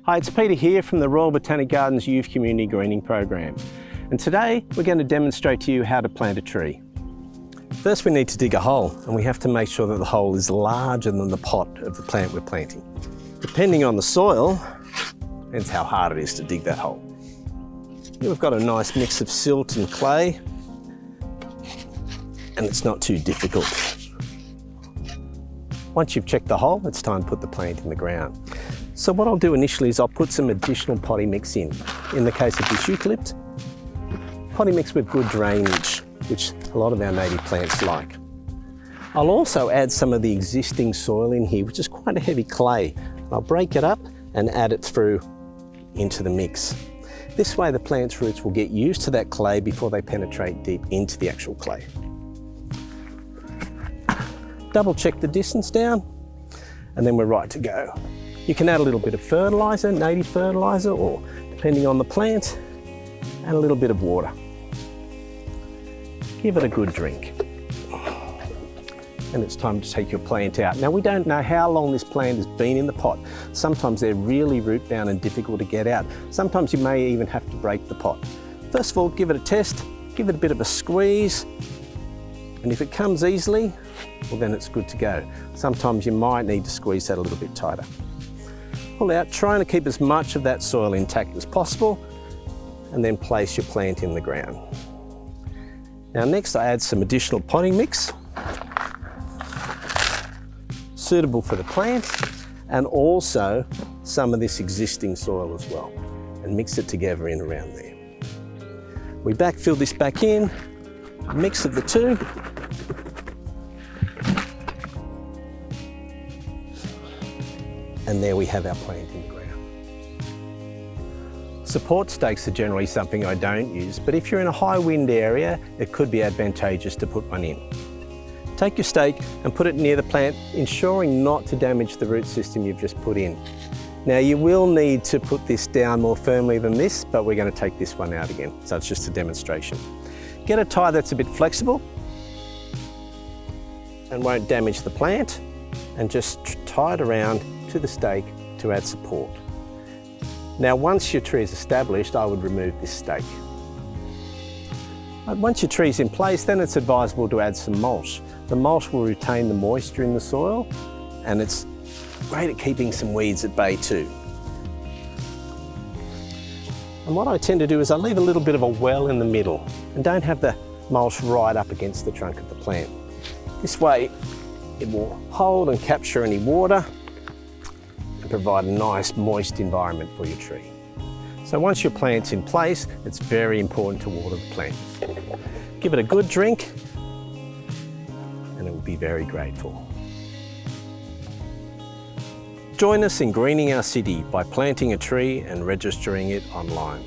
Hi, it's Peter here from the Royal Botanic Gardens Youth Community Greening Program. And today we're going to demonstrate to you how to plant a tree. First we need to dig a hole, and we have to make sure that the hole is larger than the pot of the plant we're planting. Depending on the soil, depends how hard it is to dig that hole. Here we've got a nice mix of silt and clay, and it's not too difficult. Once you've checked the hole, it's time to put the plant in the ground. So what I'll do initially is I'll put some additional potting mix in. In the case of this eucalypt, potting mix with good drainage, which a lot of our native plants like. I'll also add some of the existing soil in here, which is quite a heavy clay. I'll break it up and add it through into the mix. This way the plant's roots will get used to that clay before they penetrate deep into the actual clay. Double check the distance down, and then we're right to go. You can add a little bit of fertiliser, native fertiliser, or depending on the plant, and a little bit of water. Give it a good drink. And it's time to take your plant out. Now we don't know how long this plant has been in the pot. Sometimes they're really root bound and difficult to get out. Sometimes you may even have to break the pot. First of all, give it a test, give it a bit of a squeeze, and if it comes easily, well then it's good to go. Sometimes you might need to squeeze that a little bit tighter. Pull out, trying to keep as much of that soil intact as possible, and then place your plant in the ground. Now next I add some additional potting mix, suitable for the plant, and also some of this existing soil as well, and mix it together in around there. We backfill this back in, a mix of the two, and there we have our plant in the ground. Support stakes are generally something I don't use, but if you're in a high wind area, it could be advantageous to put one in. Take your stake and put it near the plant, ensuring not to damage the root system you've just put in. Now you will need to put this down more firmly than this, but we're going to take this one out again, so it's just a demonstration. Get a tie that's a bit flexible and won't damage the plant, and just tie it around to the stake to add support. Now once your tree is established, I would remove this stake. Once your tree's in place, then it's advisable to add some mulch. The mulch will retain the moisture in the soil, and it's great at keeping some weeds at bay too. And what I tend to do is I leave a little bit of a well in the middle and don't have the mulch right up against the trunk of the plant. This way it will hold and capture any water and provide a nice moist environment for your tree. So once your plant's in place, it's very important to water the plant. Give it a good drink and it will be very grateful. Join us in greening our city by planting a tree and registering it online.